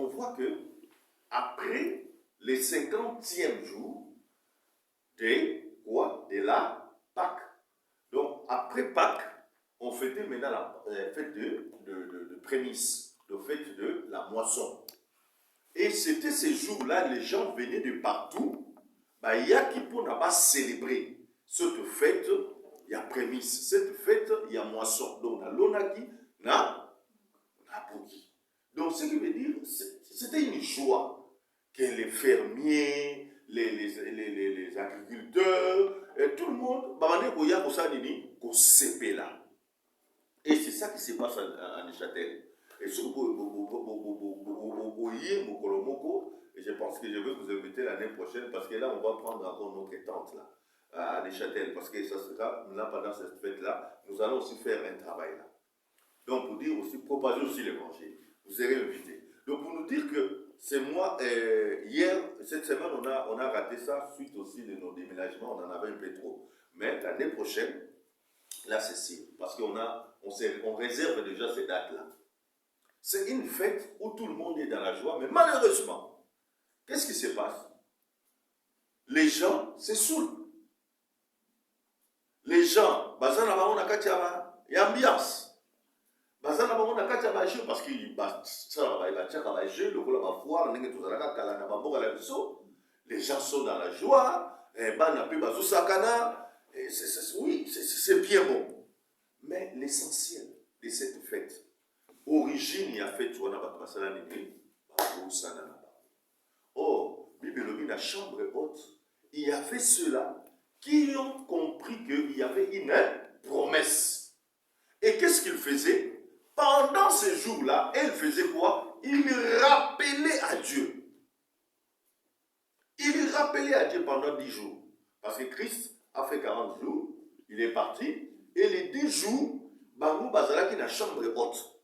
on voit que après les 50e jour de la Pâque. Donc, après Pâques, on fêtait maintenant la fête de prémices, la fête de la moisson. Et c'était ces jours-là, les gens venaient de partout. Il y a qui pour pas célébrer cette fête, il y a prémices. Cette fête, il y a moisson. Donc, dans l'onaki, na bougi. Donc, ce qui veut dire, c'était une joie que les fermiers, les agriculteurs, et tout le monde, et c'est ça qui se passe à Neuchâtel. Et si vous voyez et je pense que je vais vous inviter l'année prochaine parce que là, on va prendre encore notre tente là, à Neuchâtel, parce que ça sera, là, pendant cette fête-là, nous allons aussi faire un travail là. Donc, pour dire aussi, propager aussi l'évangile. Vous serez invités. Donc, pour nous dire que c'est moi, hier, cette semaine, on a raté ça suite aussi de nos déménagements, on en avait un peu trop. Mais l'année prochaine, là, c'est sûr, parce on réserve déjà ces dates-là. C'est une fête où tout le monde est dans la joie, mais malheureusement, qu'est-ce qui se passe? Les gens se saoulent. Les gens, parce qu'il y a ambiance. Parce que les gens sont dans la joie, oui, c'est bien bon. Mais l'essentiel de cette fête, origine, il y a fait, oh, Bible, la chambre haute, il y avait ceux-là qui ont compris qu'il y avait une promesse. Et qu'est-ce qu'ils faisaient? Pendant ces jours-là, ils faisaient quoi? Ils rappelaient à Dieu. Ils rappelaient à Dieu pendant 10 jours. Parce que Christ a fait 40 jours, il est parti, et les 10 jours, Bangou Bazalaki na chambre haute.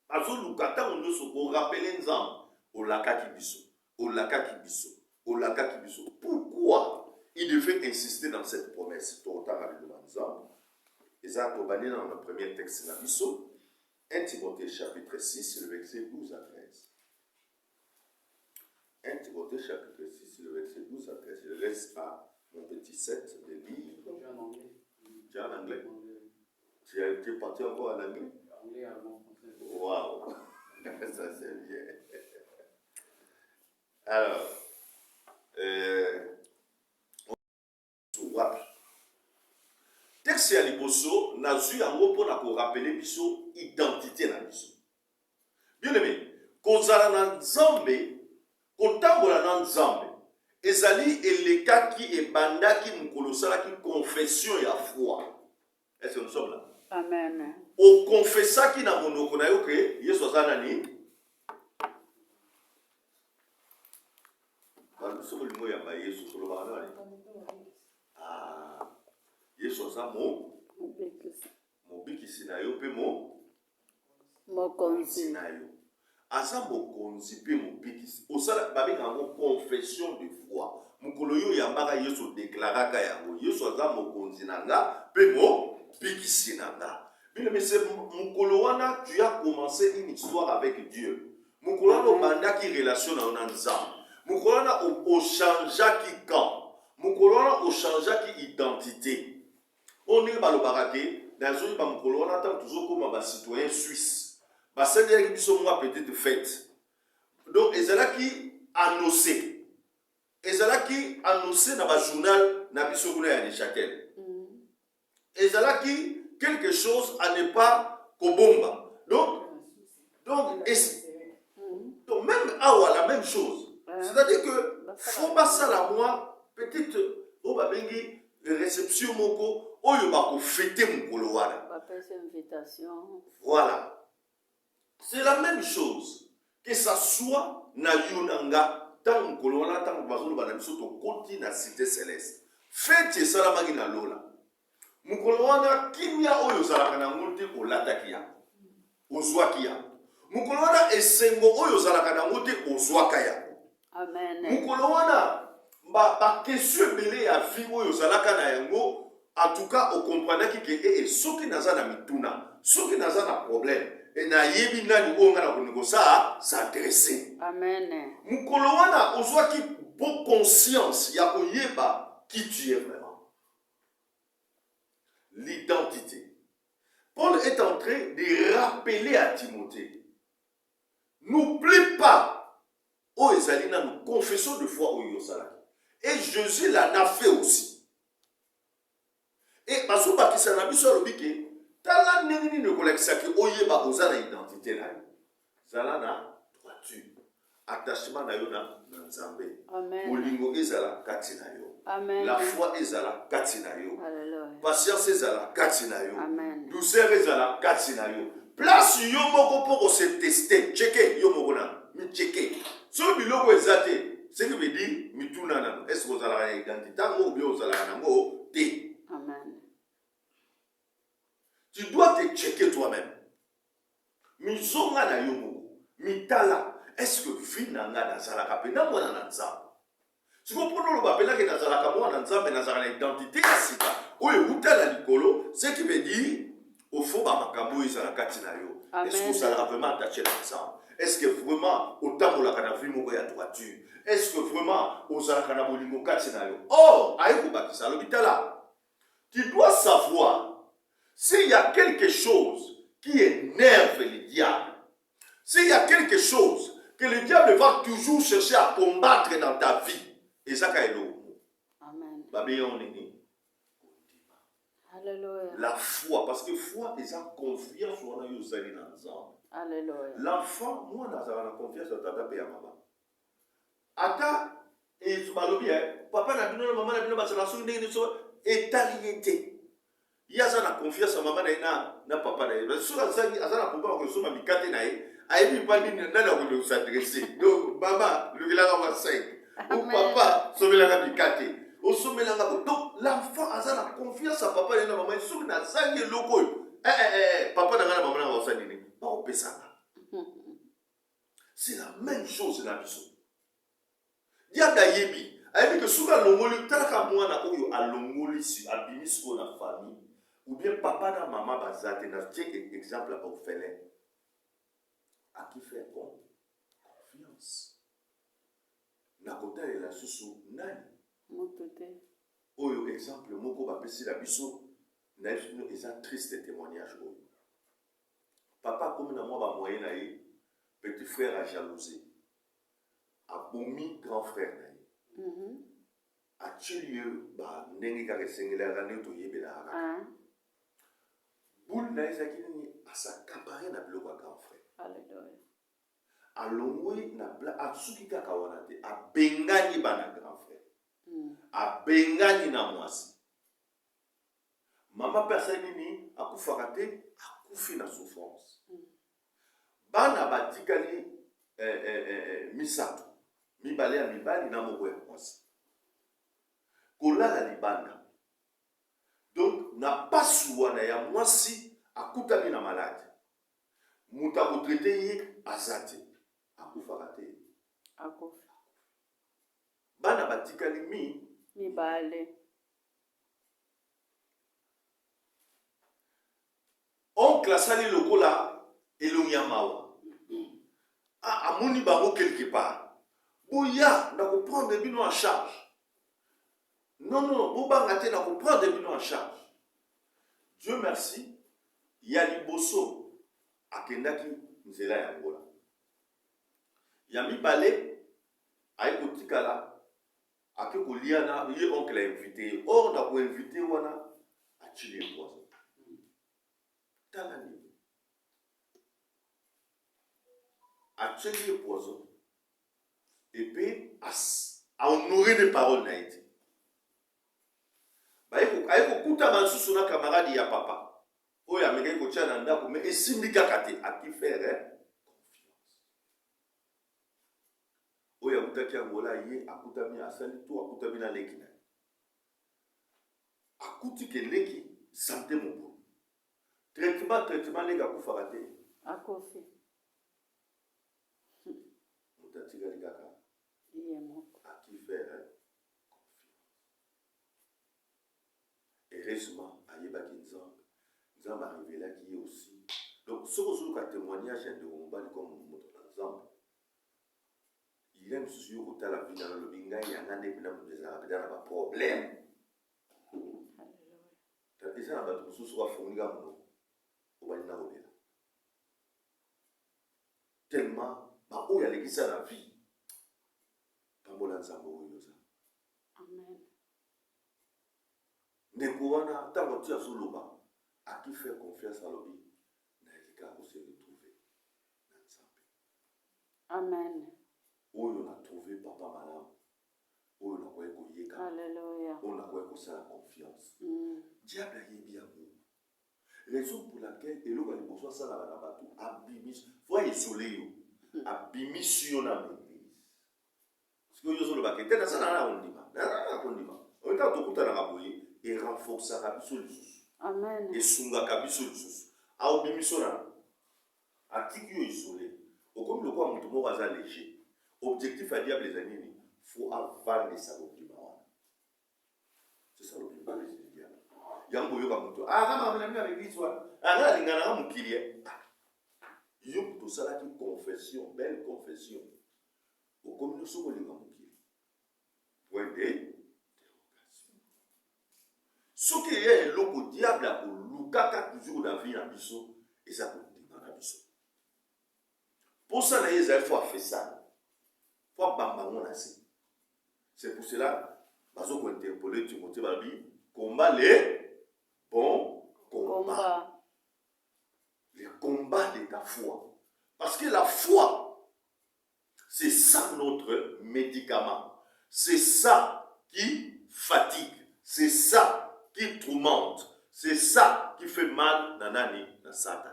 Azo Lukata, on rappelait Nzam, au laka Kibiso, au laka Kibiso, au laka Kibiso. Pourquoi il devait insister dans cette promesse? Et ça, dans le premier texte de la mission, 1 Timothée chapitre 6, le verset 12 à 13. 1 Timothée chapitre 6, le verset 12 à 13. Je laisse à mon petit set de livres. Tu es en anglais. Tu es en anglais? Tu es parti encore en anglais? Anglais, allemand, français. Waouh! Ça c'est bien. Alors, texte ya liboso nazwi yango mpona korapele biso identité na biso. Bien aimé, kozala na nzambe, kotambola na nzambe ezali elekaki ebandaki mokolo osalaki confession ya foi. Est-ce que nous sommes là? Amen. Okonfesaki na monoko na yo ke Yesu aza nani? Soki olingo oyamba Yesu solobaka nani? Yesu aza mobikisi na yo mpe mokonzi na yo. Aza mokonzi mpe mobikisi. Osala babengaka yango confession de foi. Mokolo yo yambaka Yesu deklaraka yango. Yesu aza mokonzi na nga mpe mobikisi na nga. Mais c'est mokolo wana tu as commencé une histoire avec Dieu. Mokolo wana obandaki relation na yo na Nzambe. Mokolo wana ochangeaki camp. Mokolo wana ochangeaki identité. On est balobarake dans une bamokolo on attend toujours comme un citoyen suisse. C'est dire que biso moi petite fête. Donc ezalaki annoncé. Ezalaki annoncé dans le journal na biso kuna ya Neuchâtel. Ezalaki quelque chose à ne pas kobomba. Donc même awa la même chose. C'est-à-dire que faut pas ça la moi petite au babengi réception moko oyo bako fêter mokolo wana. Invitation. Voilà. C'est la même chose. Que ça soit na yonanga tant mokolo wana tant bazolo bana biso to koti na cité céleste. Fête salamaki na lola. Mokolo wana kimia oyo zalaka na ngote olataki ya. Ozwaki ya. Mokolo wana esengo oyo zalaka na ngote ozwaka ya. Amen. Mokolo wana ba question belé ya vie oyo zalaka na yango. En tout cas, on comprend que soki naza na mituna, soki naza na problème, et na yebi nani onga na koneko ça s'adresser. Amen. Mukolo wana ozwaki bon conscience ya koyeba qui tu es vraiment. L'identité. Paul est en train de rappeler à Timothée, n'oublie pas, oh Ezalina, nous confessons de foi au Yosala. Et Jésus l'en a fait aussi. Et parce que bakisa na biso lobike, tala nini ne kolekisaki oyeba ozala identité na yo. Zala na droiture. Attachement na yo na Nzambe. Amen. Bolingo ezala kati na yo. Amen. La foi ezala kati na yo. Alléluia. Patience ezala kati na yo. Amen. Douceur ezala kati na yo. Place yo moko poko se tester. Checker yo moko na. Mi checker. So biloko ezate. Ce qui veut dire mituna na. Est-ce que ozala na identité ou bien ozala na ngo te. Amen. Tu dois te checker toi-même. Mizonga na yo moko. Mitala. Est-ce que vie na nga nazalaka pe na mwana na Nzambe? Si vous prenez le bapela que nazalaka mwana na Nzambe nazalaka na identité ya sika. Oyo uta na likolo, ce qui veut dire au fond ba makambo ezala kati na yo. Est-ce que ça vraiment attaché na Nzambe? Est-ce que vraiment otambolaka na vie moko ya droiture? Est-ce que vraiment ozalaka na bolingo kati na yo? Oh, ayi kobakisa l'hôpital. Tu dois savoir s'il y a quelque chose qui énerve le diable. S'il y a quelque chose que le diable va toujours chercher à combattre dans ta vie. Et ça, Amen. Alléluia. La foi, parce que foi, c'est la confiance en Dieu. Alléluia. L'enfant, moi, j'ai la confiance en tata et maman. Ata, et tu m'as dit, papa n'a pas maman n'a pas étaliété. Il y a la confiance en maman na papa na. Sur la sangi, azana papa ko soma mikate na ye. Ayebi pa ni nana ko s'adresser. Donc maman, le village va 5. Ou papa, somela mikate. O somela ngabo. Donc l'enfant a la confiance à papa et na maman, somi na sangi loko. Papa na ngana maman na wa sanini. Pas au pesanga. C'est la même chose dans biso. Diable yebi. Ayebi que souvent longoli talaka mwana oyo alongoli si abimis ko na famille. Ou bien papa na maman bazate na exemple à orphelin. À qui faire confiance. Na kota et la susu nani. Motote. Oyo exemple moko ba pesi la biso na fino eza triste témoignage oyo. Papa comme na moi ba moyen na ye petit frère a jalousé. A bomi grand frère na ye. A chilieu ba ndenge ka resengela ga ne to yebela ga. Boule na ezaki ni asakapare na biloko ya grand frère. Alléluia. Alongwe na bla atsuki kaka wana te abengani bana grand frère. Abengani na mwasi. Mama personne ni akufaka te akufi na souffrance. Bana batikali misato. Mibale ya mibali na moko ya mwasi. Kolala libanda. Donc, na pasu wana ya mwasi akutami na malade. Muta kotrete ye azate. Akufaka te. Akufa. Bana batikali mibale. Oncle asali lokola elongi ya mawa. Amoni bango quelque part. Boya na ko prendre bino en charge. Non, Bobanga te na ko prendre bino en charge. Dieu merci, il y a liboso akendaki nzela ya ngola. Ya mibale ayi kotikala ake koliana ye oncle a invité. Or na ko invité wana achili poison. Talani. Achili poison. Et puis a honoré les paroles na été. Aiko kuta mansusu na camarade ya papa. Oyo ameke ko tia na ndako mais esimbi kaka te a qui faire confiance. Oyo akutaki angola ye akutami asali to akutami na leki na. Akuti ke leki santé mon. Traitement leki akufaka te. Akofi. Mutatika likaka. Yemo. A qui faire heureusement, Ayeba Kinzang, Nzamba révélé qui est aussi. Donc, ce que je témoignage de Mobali comme notre exemple, il aime sur côté la vie dans le binga, il y a un problème. Et ça, on va soit fournir tellement, où il y a l'église à la vie. Amen. Nekouana, tant que tu as sous l'oba, à qui faire confiance à l'obi, n'a pas se retrouver dans le sang. Amen. Où on a trouvé papa malade, où on a quoi écouter, Alléluia. on a quoi écouter la confiance. Diable a bien vous. Raison pour laquelle, et l'eau va les besoins ça là la bateau, abimis, faut isoler yo, abimis sur la église. Parce que yo sur le baquet, t'es dans ça là on dit pas, là on dit pas. On est en tout cas dans la bouille. Et renforcer la vie. Amen. Et sunga kabiso lisusu. A obimiso na. A tiki yo isolé. Au comme le quoi mon va léger. Objectif à diable les amis, faut avoir les salauds du baron. C'est ça l'objectif des diables. Yango yo ka muto. Ah kama mnamini avec l'histoire. Ah là lingana ka mukilie. Yo tout ça là qui confession, belle confession. Au comme nous sommes les mukilie. Point D. Ce qui est le diable a Lukaka toujours dans la vie en biso et ça continue dans la biso. Pour ça, il faut faire ça. Il faut bambangon assez. C'est pour cela que je vais interpeller Timothée Babi, combat les bons combats. Les combats de ta foi. Parce que la foi, c'est ça notre médicament. C'est ça qui fatigue. C'est ça qui tourmente. C'est ça qui fait mal dans Nani, dans Satan.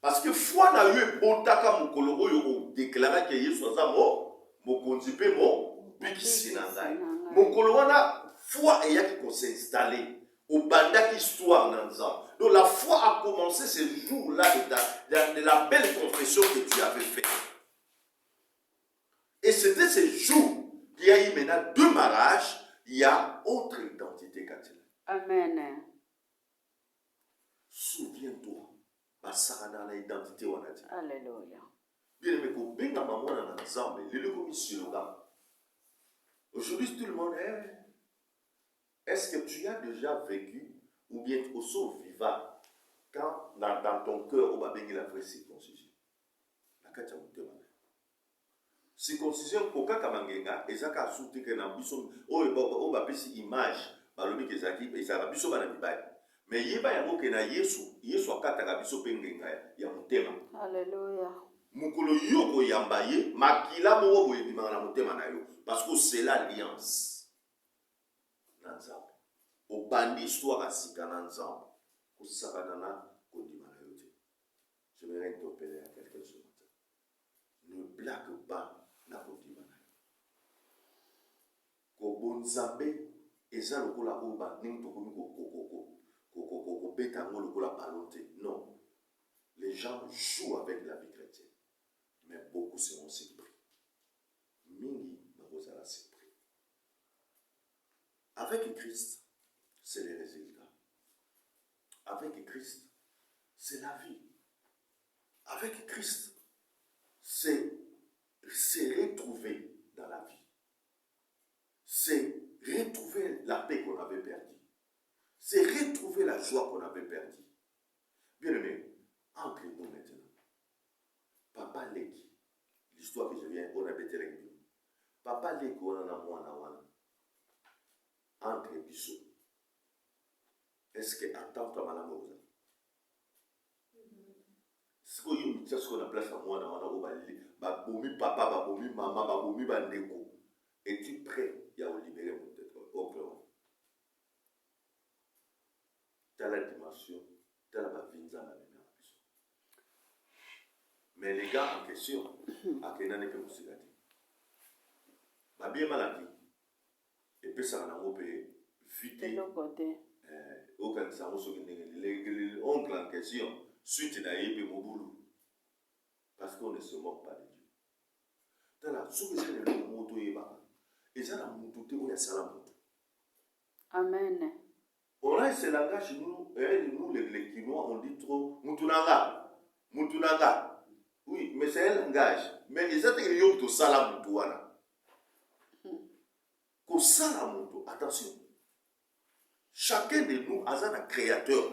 Parce que foi n'a eu botaka mukolo yo déclarer que Yesu azamo mokonzipe mo bikisi na ngai. Mukolo wana foi eyaki ko s'installer au bandaki histoire dans Nzambe. Donc la foi a commencé ce jour-là de la belle confession que tu avais faite. Et c'était ce jour qu'il y a eu maintenant 2 mariages. Il y a autre identité qu'Atil. Amen. Souviens-toi, basarana na identité wanati. Alléluia. Bien aimé, ko benga maman na nzambe, lelo comme slogan. Aujourd'hui tout le monde est-ce que tu as déjà vécu ou bien au saut vivant quand dans ton cœur on va bénir la vraie circoncision. La katia mutema. Circoncision koka kamangenga ezaka souti que na biso o ba pesi image balobi ke zaki ezaka biso bana mibali mais yeba yango ke na Yesu akataka biso pengenga ya mutema. Alléluia. Mukolo yo ko yamba ye makila mo boye bimanga na mutema na yo parce que c'est l'alliance na nzambe au bandi histoire asika na nzambe ko sakana na ko dimana yo te. Je vais interpeller à quelqu'un ce matin. Ne blague pas na kodimana ko bonzambe eza lokola oba ning to ko beta ngo lokola balonte. Non, les gens jouent avec la vie chrétienne mais beaucoup seront surpris. Mingi bazala surpris. Avec Christ c'est les résultats. Avec Christ c'est la vie. Avec Christ c'est retrouver dans la vie. C'est retrouver la paix qu'on avait perdue. C'est retrouver la joie qu'on avait perdue. Bien aimé, entre nous maintenant. Papa Leki, l'histoire que je viens, on a bêté avec nous. Papa Leki, on en a moins. Entre Bissot. Est-ce que attends-toi, madame Rosa? Ce qu'on a place à moi, babomi papa, babomi maman, babomi bandeko. Es-tu prêt à vous libérer au plan? T'as la dimension, t'as la vinza la même. Mais les gars en question, à quel année que vous savez? Ma bien maladie. Et puis ça va nous payer vite. De l'autre côté. Aucun ça l'oncle en question, suite à Yébé Moboulou. Parce qu'on ne se moque pas de Dieu. Dans la sous-question de l'auto, et ça, la moutouté, où il y a ça la moutouté. Amen. On a ce langage, nous les Kinois, on dit trop Mutunanga. Mutunanga. Oui, mais c'est un langage. Mais ils ont dit que Sala Mutuana. Que Sala Mutu, attention. Chacun de nous a un créateur.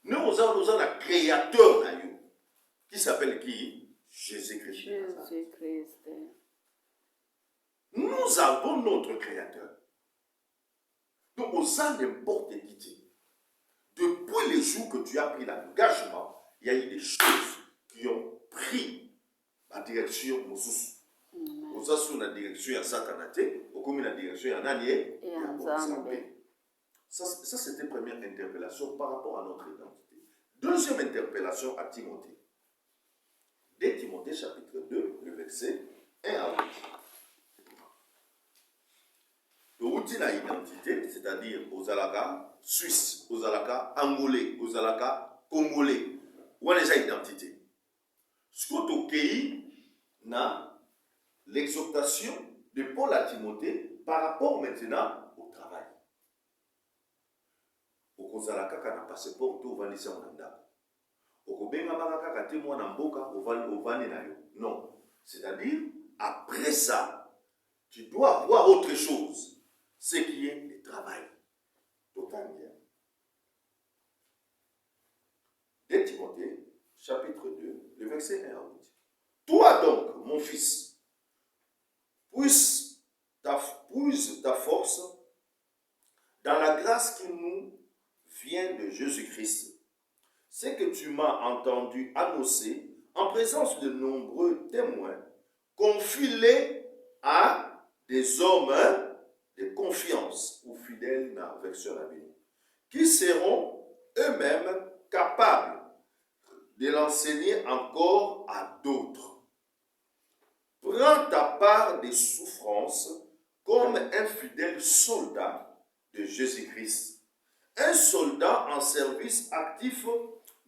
Nous avons un créateur qui s'appelle qui? Jésus-Christ. Jésus-Christ. Nous avons notre créateur. Donc, on a n'importe qui. Depuis les jours que tu as pris l'engagement, il y a eu des choses qui ont pris la direction. On a sur la direction à Satanate, au comme la direction à Nanié et à Nzambe. Ça, c'était la première interpellation par rapport à notre identité. Deuxième interpellation à Timothée. Dès Timothée chapitre 2, le verset 1 à 8. Le outil à identité, c'est-à-dire aux alaka suisse, aux alaka angolais, aux alaka congolais, où on a déjà identité. Ce qu'on a l'exhortation de Paul à Timothée par rapport maintenant au travail. Au Kozalaka na passeport, tout va laisser en anda. Au Kobenga Bakaka témoin en boka, au va non. C'est-à-dire, après ça, tu dois voir autre chose. Ce qui est le travail. Total bien. Dès Timothée, chapitre 2, le verset 1 à 8. Toi donc, mon fils, puise ta force dans la grâce qui nous vient de Jésus-Christ. C'est que tu m'as entendu annoncer en présence de nombreux témoins, confie-les à des hommes de confiance ou fidèles dans la version la Bible, qui seront eux-mêmes capables de l'enseigner encore à d'autres. Prends ta part des souffrances comme un fidèle soldat de Jésus-Christ. Un soldat en service actif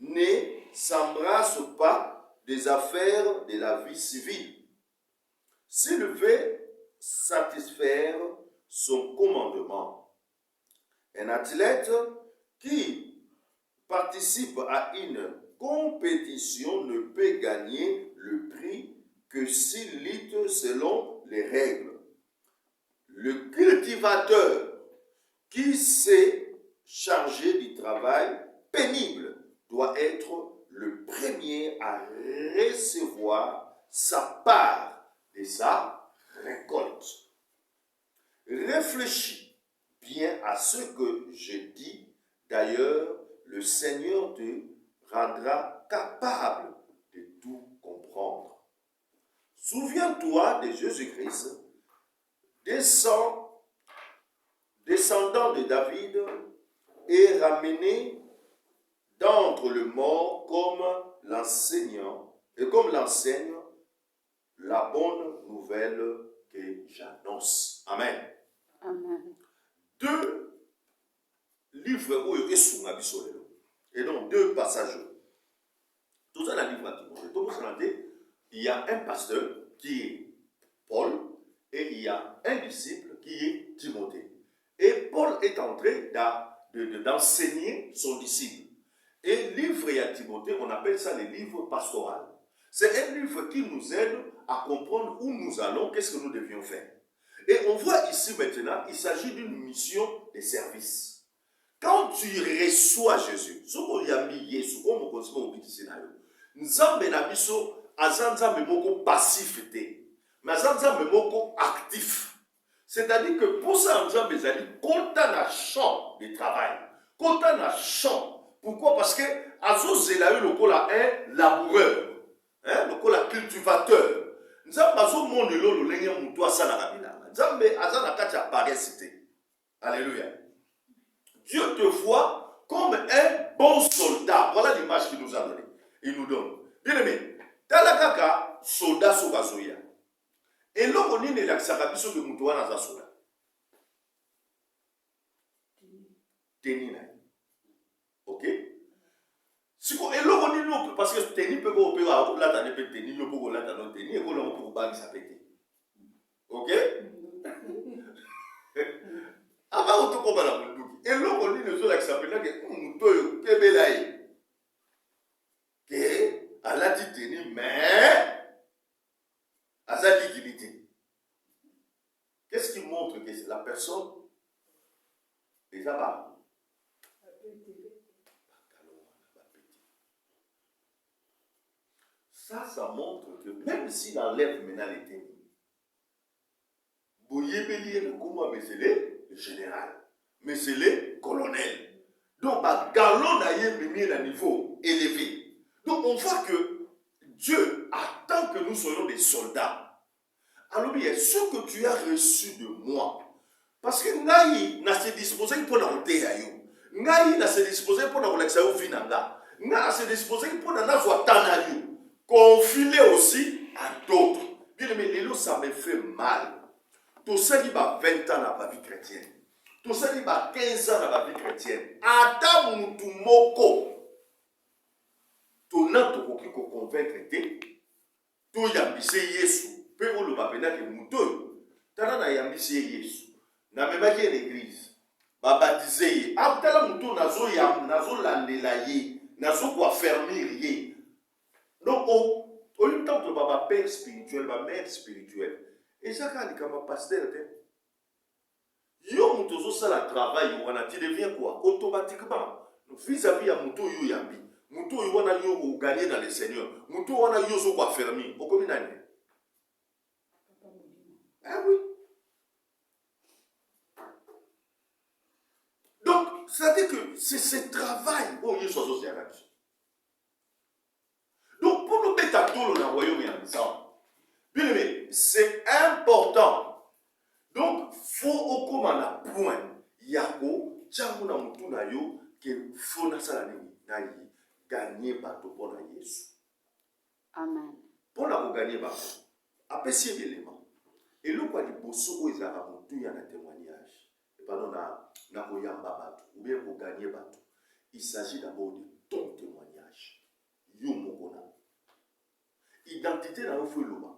ne s'embrasse pas des affaires de la vie civile. S'il veut satisfaire son commandement, un athlète qui participe à une compétition ne peut gagner le prix que s'il lutte selon les règles. Le cultivateur qui s'est chargé du travail pénible doit être le premier à recevoir sa part de sa récolte. Réfléchis bien à ce que je dis. D'ailleurs, le Seigneur te rendra capable de tout comprendre. Souviens-toi de Jésus-Christ, descendant de David et ramené d'entre les morts comme l'enseignant et comme l'enseigne la bonne nouvelle que j'annonce. Amen. Amen. Deux livres et donc deux passages. Tout ça dans le livre à Timothée. Il y a un pasteur qui est Paul et il y a un disciple qui est Timothée. Et Paul est en train d'enseigner son disciple. Et livre à Timothée, on appelle ça les livres pastoraux. C'est un livre qui nous aide à comprendre où nous allons, qu'est-ce que nous devions faire. Et on voit ici maintenant, il s'agit d'une mission de service. Quand tu reçois Jésus, ce qu'on y a mis, ce qu'on me conseille au petit scénario, nous avons azanza moko passif, mais azanza moko actif. C'est-à-dire que pour ça, nous avons besoin de champ de travail, content na champ. Pourquoi? Parce que Azozela eu un laboureur, le cultivateur. Nous avons monde le lenge muto asala kabila. Nous avons azana kacha paressité. Alléluia. Dieu te voit comme un bon soldat. Voilà l'image qu'il nous a donnée. Il nous donne. Bien aimé, talakaka soldat sobazoya. Et l'homme on est l'axakabiso de mutoana za soldat. Tenina. Ok? Si vous et l'homme on est parce que tenir peut pas opérer à la tane peut tenir le pour la tane tenir et qu'on a pour bang ça péter. Ok? Avant on te comprend la munduki. Et l'homme on dit nous la qui s'appelle que mutoyo kebelaye. Que elle a dit tenir mais à sa dignité. Qu'est-ce qui montre que la personne est là-bas? Ça montre que même s'il enlève maintenant les ténèbres, Boyebeli comment mais c'est le général, mais c'est le colonel. Donc, galon a mis à niveau élevé. Donc, on voit que Dieu attend que nous soyons des soldats. Alors, bien, ce que tu as reçu de moi, parce que Ngai n'a se disposé pour la monter à you. Ngai n'a se disposé pour la relaxer au finanga. Ngai n'a se disposé pour la navoir à you. Confiler aussi à d'autres. Bien, mais les lots, ça me fait mal. Tout ça, il va 20 ans dans la vie chrétienne. Tout ça, il va 15 ans dans la vie chrétienne. Adam Moutoumoko. Tout n'a pas pu convaincre. Tout y a mis Yesu. Peu ou le papena que Moutou. T'as n'a y a mis Yesu. N'a même pas l'église. Va baptiser. Après la Moutou, nazo landelaye. Nazo quoi fermer. Donc, au lieu de temps de ma père spirituel, ma mère spirituelle. Et ça, quand il est pasteur, yo mutozo ça la travail, tu deviens quoi? Automatiquement. Vis-à-vis à muto yo yambi. Muto yo wana yo gagner dans le Seigneur. Muto wana yo zo quoi fermer. Au comme nani? Ah oui. Donc, ça veut dire que c'est ce travail. Oh, yo so so donc, pour nous mettre à tout le royaume et ça, bien aimé, c'est important. Donc, faut au commandant point. Yako, tchamuna mutuna yo, que faut na salani na gagner bateau pour la Yesu. Amen. Pour la gagner bateau, après c'est l'élément. Et le quoi dit bosso aux arabes tout y a un témoignage. Et pardon na koyamba bateau ou bien pour gagner bateau. Il s'agit d'abord de ton témoignage. Yo mokona. Identité dans le feu loma.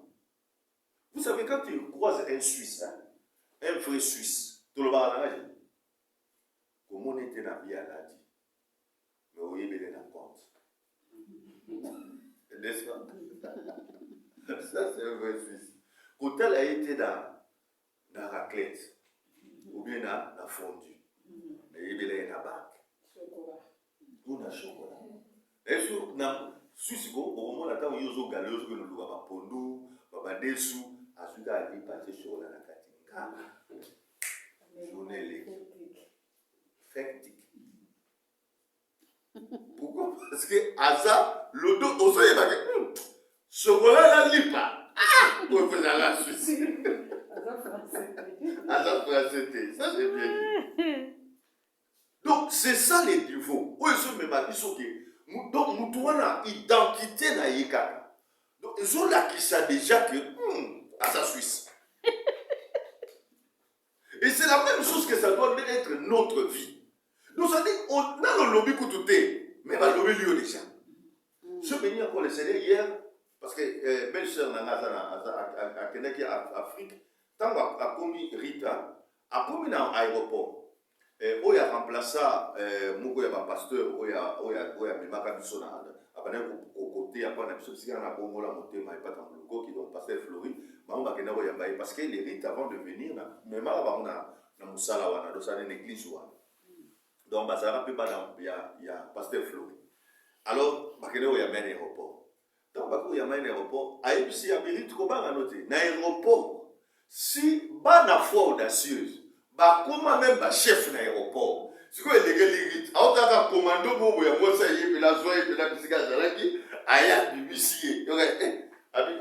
Vous savez quand tu croises un Suisse, hein, un vrai Suisse, tout le monde comment on était dans la vie à la dit. Mais vous voyez bien en compte. N'est-ce pas? Ça, c'est un vrai Suisse. Quand elle a été dans la raclette, ou bien dans la fondue, mais il y a une bague. Ou dans le chocolat. Et sur la Suisse, au moment où il y a une galeuse, il y a une pondou, il y a des sous, il y a des pâtés sur la katinga. Journée fectique. Pourquoi? Parce que Asa, le dos, on sait pas que chocolat la lipa. Ah! On fait la Suisse. Asa français. Ça c'est bien dit. Donc c'est ça les niveaux. Où ils sont même à donc nous avons une identité na yekaka. Donc ils ont là qui savent déjà que Asa Suisse. Et c'est la même chose que ça doit être notre vie. Donc ça dit, on a le lobby côté, mais le lobby lui déjà. Je suis venu encore le Seigneur hier, parce que belle sœur à Kennedy, Afrique, tant a commis Rita, a commis dans l'aéroport. Où il a remplacé Mouko, il y a un pasteur, où il y a Mimaka Bissona, après au côté, après on a besoin de la bongo la montée, mais pas dans le logo qui donc pasteur Flori, parce que les rites avant de venir, même avant on a Moussala, on a dans une église. Donc, ça ne peut pas il y a pasteur Flori. Alors, il y a un aéroport. Donc, il y a un aéroport. Il y a un mérite comment on a noté. Dans l'aéroport, si il y a une foi audacieuse, comment même le chef de l'aéroport, c'est quoi les mérites? Alors, quand un commando, il y a un ça, il y a un soin, il y a un psychiatre, il y a un huissier.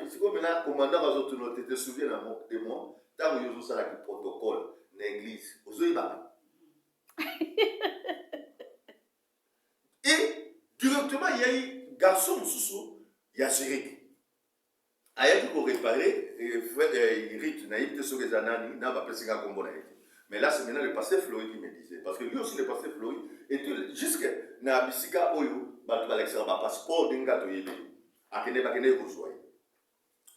C'est comme un commandant, tu te souviens de moi, tant que je suis le protocole dans l'église, vous avez et directement, il y a eu garçon sous il y a Zurich. Il y a pour réparer, il rite, il y sur les années, il n'a pas passé un combo. Mais là, c'est maintenant le pasteur Flori qui me disait. Parce que lui aussi, le pasteur Flori, et jusqu'à na bisika oyo, tu vas l'extraire un passeport d'un gâteau yébe. A kene ba kene rejoindre.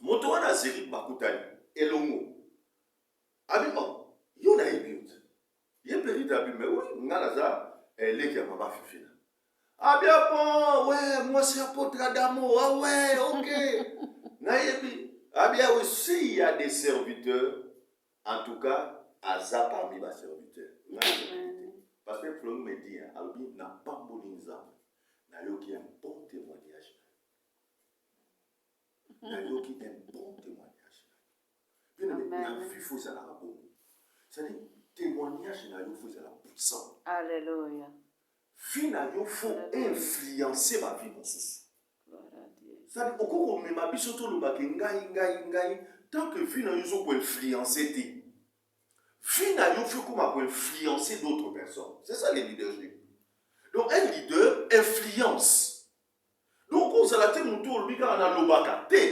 Moto wana Zurich bakutani, elongo. Abima, yo na ebut. Il y a petit à mais oui, Ngalaza, elle est qui a maman fifina. Ah bien bon, ouais, moi c'est apôtre Adamo, ah ouais, ok. Naïbi, ah bien aussi, il y a des serviteurs, en tout cas, Aza parmi mes serviteurs. Parce que Florent me dit, Albi n'a pas bon exemple. Nayo qui a un bon témoignage. Nayo qui a un bon témoignage. Bien aimé, la vie faut ça la bon. C'est-à-dire, témoignage nayo faut ça la puissant. Alléluia. Vie nayo faut influencer ma vie mon sous. C'est-à-dire, au cours où ma vie surtout le bac ngai, tant que vie nayo faut influencer tes. Vie nayo faut comment influencer d'autres personnes. C'est ça les leadership. Donc un leader influence. Donc on s'est dit mutu bika na lobaka te,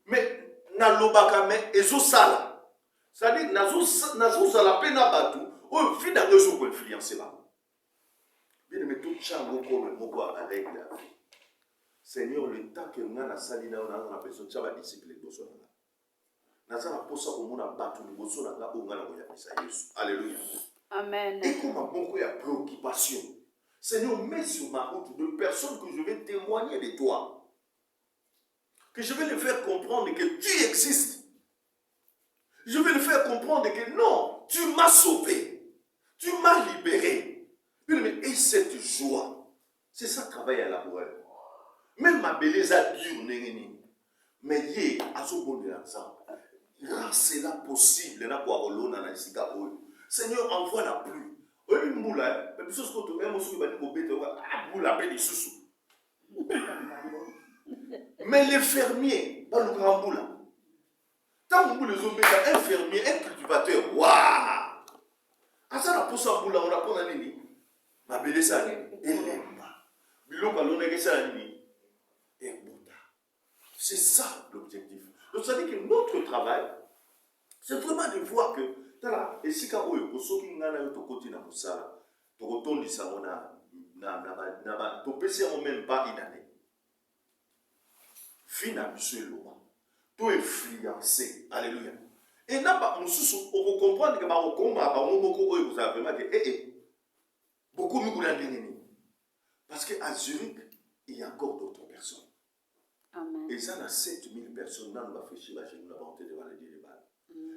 mais na lobaka mais ezo sala. C'est-à-dire nazo sala pe na batu, o vie na ezo ko influencer ba. Bien mais tout chango comme moko avec la vie. Seigneur, le temps que nous avons sali na on a besoin de chaba disciple boso na. Naza na posa ko mona batu ni boso na nga o ngala ko ya pesa Yesu. Alléluia. Amen. Et comme beaucoup il y a préoccupation. Seigneur, mets sur ma route de personnes que je vais témoigner de toi. Que je vais les faire comprendre que tu existes. Je vais les faire comprendre que non, tu m'as sauvé. Tu m'as libéré. Et cette joie, c'est ça le travail à la bourre. Même ma belleza a dure, mais hier, à ce bon de l'ensemble, rends cela possible. Seigneur, envoie la pluie. Mais les fermiers, pas le grand boula. Tant que les hommes, un fermier, un cultivateur, waouh! À ça, la pousse en boula, on apprend à nini. Ma belle ça, elle l'aime pas. Bilon, quand on est ça, nini, et bouta. C'est ça l'objectif. Donc, ça dit que notre travail, c'est vraiment de voir que, et si quand on est au soki ngana yo to koti na musala, to kotondisa mona na to pesi mo même pas inane. Fina biso eloma. To influencer. Alléluia. Et n'a pas mususu on comprendre que ba okoma ba moko oyo vous avez vraiment que beaucoup mi kuna ndengeni. Parce que à Zurich, il y a encore d'autres personnes. Amen. Et ça, il y a 7000 personnes dans le chez nous, la volonté de valider les balles.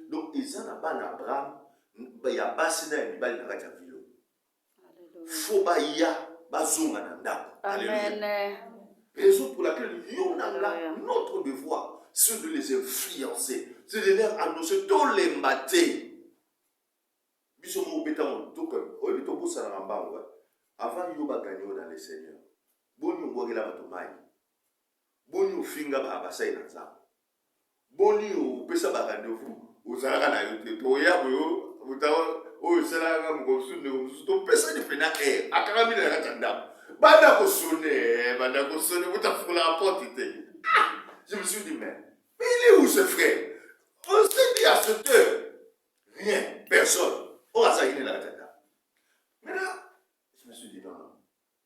Donc, il y a un Abraham, il y a un Bassina et il y a un Vilo. Il faut qu'il y ait un Zoom. Amen. Raison pour laquelle nous avons notre devoir, c'est de les influencer, c'est de les annoncer tous les matins. Avant, il y a gagné dans les seigneurs. Bon, il y a un boni finga ba basai na za boni o pesa ba rendez-vous uzalaka na yote to ya boyo utawa o sala nga mkosu ne to pesa ni pena akaka mi na katanda banda ko sonne utafuka la porte te. Je me suis dit mais il est où ce frère? On s'est dit à cette heure rien, personne. On a ça il est là katanda. Mais là je me suis dit non,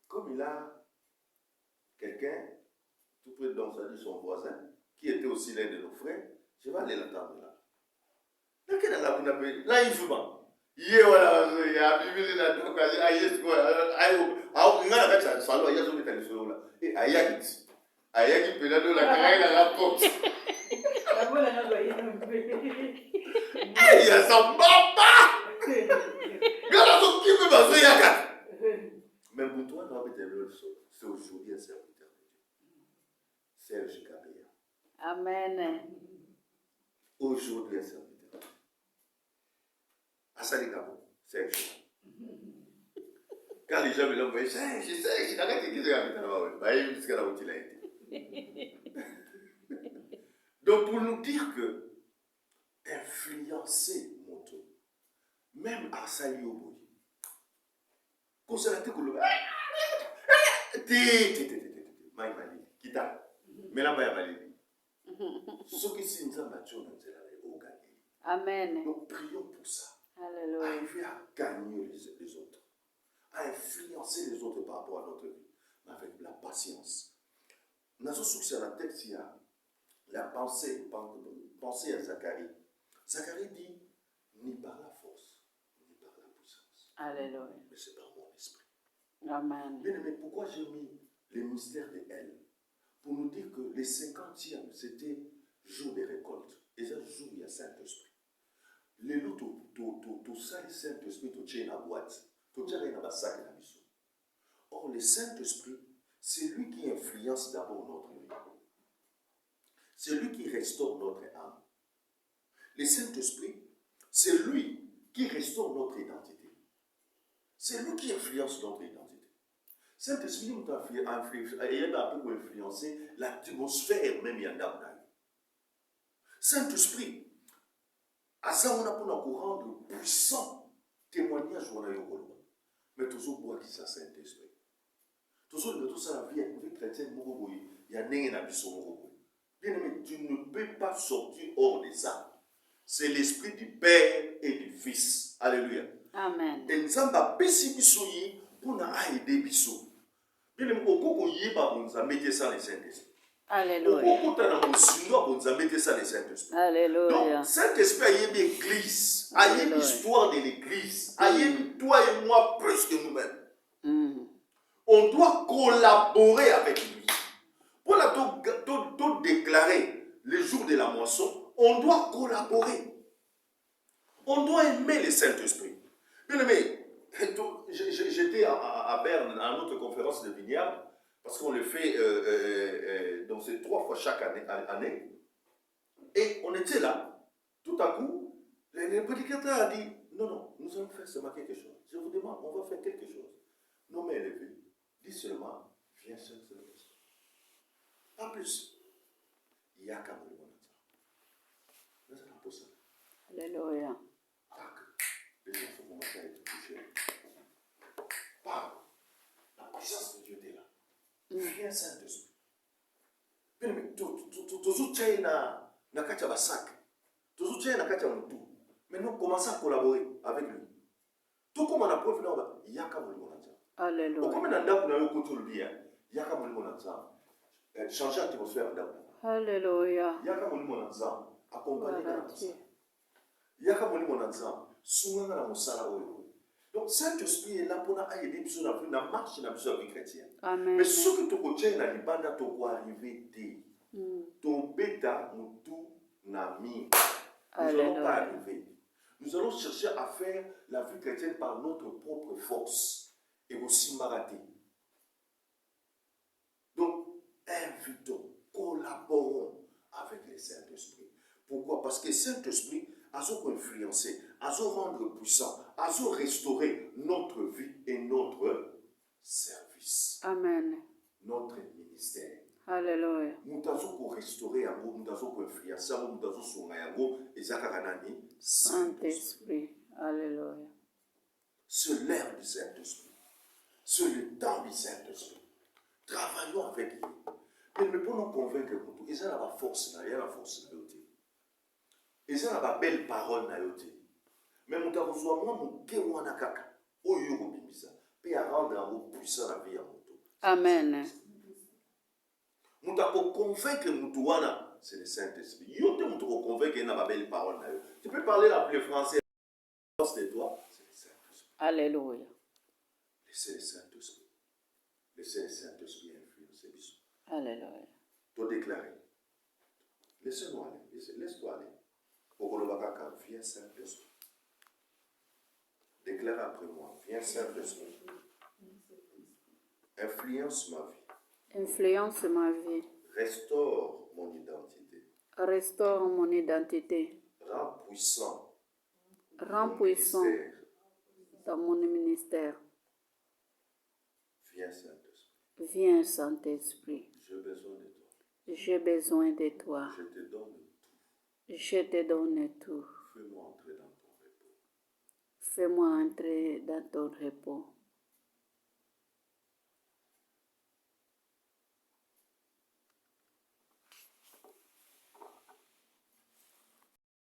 comme il a quelqu'un tout près donc ça dit son voisin, qui était aussi l'un de nos frères, je vais aller l'attendre là. Là, il joue pas. Il y a Bible là, donc il y a quoi, il y a un salon, il y a un métal sur là. Et Ayaki peut là la carrière à la porte. Il y a son papa. Regarde son qui peut passer Yaka. Mais pour toi, non, c'est aujourd'hui un serviteur. Serge Kabea. Amen. Aujourd'hui, un serviteur. Assali Kabo, Serge. Quand les gens me l'ont dit, Serge, il a dit qu'il était là-bas. Il jusqu'à là où il a été. Donc, pour nous dire que influencer mon tour, même Assali Oboy, conservateur que le Maïmali, qui t'a. Mais là, il y a Valérie. Ce qui s'est dit, Amen. donc, prions pour ça. Alléluia. Arriver à gagner les autres, à influencer les autres par rapport à notre vie, mais avec la patience. Dans ce succès, la texte, il y a la pensée à Zacharie. Zacharie dit, ni par la force, ni par la puissance, Alléluia. mais c'est dans mon esprit. Amen. Bien aimé, pourquoi j'ai mis les mystères de elle? Pour nous dire que les 50e, c'était jour des récoltes. Et ce jour, il y a Saint-Esprit. Les lots, tout ça, le Saint-Esprit, tout tient la boîte. Tout tient la sac et la mission. Or, le Saint-Esprit, c'est lui qui influence d'abord notre vie. C'est lui qui restaure notre âme. Le Saint-Esprit, c'est lui qui restaure notre identité. C'est lui qui influence notre identité. Saint-Esprit nous a influencé l'atmosphère même yandamna. Saint-Esprit, à ça on a pour nous rendre puissant témoignage on a eu. Mais toujours pour qui ça Saint-Esprit. Toujours le tout ça la vie chrétienne il y a n'engé na biso. Bien aimé, tu ne peux pas sortir hors de ça. C'est l'esprit du Père et du Fils. Alléluia. Amen. Et nous avons pesi biso yi pour nous aider biso. Bien aimé, au cours y ba on a mis ça les Saint-Esprit. Alléluia. Au cours dans le sinon on a mis ça les Saint-Esprit. Alléluia. Donc Saint-Esprit a eu l'église, a eu l'histoire de l'église, a eu toi et moi plus que nous-mêmes. On doit collaborer avec lui. Pour la tout déclarer le jour de la moisson, on doit collaborer. On doit aimer le Saint-Esprit. Bien aimé, j'étais à Berne à notre conférence de Vignard, parce qu'on le fait donc c'est 3 fois chaque année. Et on était là. Tout à coup, le prédicateur a dit, non, nous allons faire seulement quelque chose. Je vous demande, on va faire quelque chose. Non mais élevez, dis seulement, viens seul. Pas plus. Il y a qu'à me demander ça. Mais c'est pas possible. Alléluia. Les gens sont commencés à être touchés. Parle. La puissance de Dieu est là. Viens Saint-Esprit. Mais toujours tu na kacha basak. Toujours tu na kacha mutu. Maintenant commencez à collaborer avec lui. Tout comme on a preuve là, il y a qu'à me demander ça. Alléluia. Comme on a d'abord eu côté le bien, il y a qu'à me demander ça. Changer l'atmosphère d'abord. Alléluia. Il y a qu'à me demander ça. Accompagner dans ça. Il y a qu'à me demander ça. Souvent dans mon salaire. Donc, Saint-Esprit est là pour nous aider dans la marche dans la vie chrétienne. Amen. Mais ce que tu connais dans les bandes, tu vas arriver à ton bêta, tout n'a mis. Nous n'allons pas arriver. Nous allons chercher à faire la vie chrétienne par notre propre force et aussi marathon. Donc, invitons, collaborons avec le Saint-Esprit. Pourquoi? Parce que le Saint-Esprit a influencé, a rendre puissant, a restaurer notre vie et notre service. Amen. Notre ministère. Alléluia. Nous avons restaurer, nous avons influencer, nous avons soigner, et Zakaranani, Saint-Esprit. Alléluia. C'est l'ère du Saint-Esprit. C'est le temps du Saint-Esprit. Travaillons avec lui. Mais pour nous convaincre, ils ont la force, il y a la force. Ils ont la belle parole. Mais nous avons besoin de nous kéwana kaka. Oh yo bimisa. Puis à rendre un mot puissant la vie à moto. Amen. Nous avons convaincre Moutouana, c'est le Saint-Esprit. Yo te nous convaincre qu'il y a la belle parole. Tu peux parler le français. La force de toi, c'est le Saint-Esprit. Alléluia. Laissez le Saint-Esprit. Laissez le Saint-Esprit influencer. Alléluia. Tout déclarer. Laissez-nous aller. Laisse-toi aller. Viens Saint-Esprit. Déclare après moi. Viens Saint-Esprit. Influence ma vie. Influence ma vie. Restaure mon identité. Restaure mon identité. Rends puissant. Rends puissant dans mon ministère. Viens Saint-Esprit. Viens Saint-Esprit. J'ai besoin de toi. J'ai besoin de toi. Je te donne tout. Je te donne tout. Fais-moi entrer dans ton repos. Fais-moi entrer dans ton repos.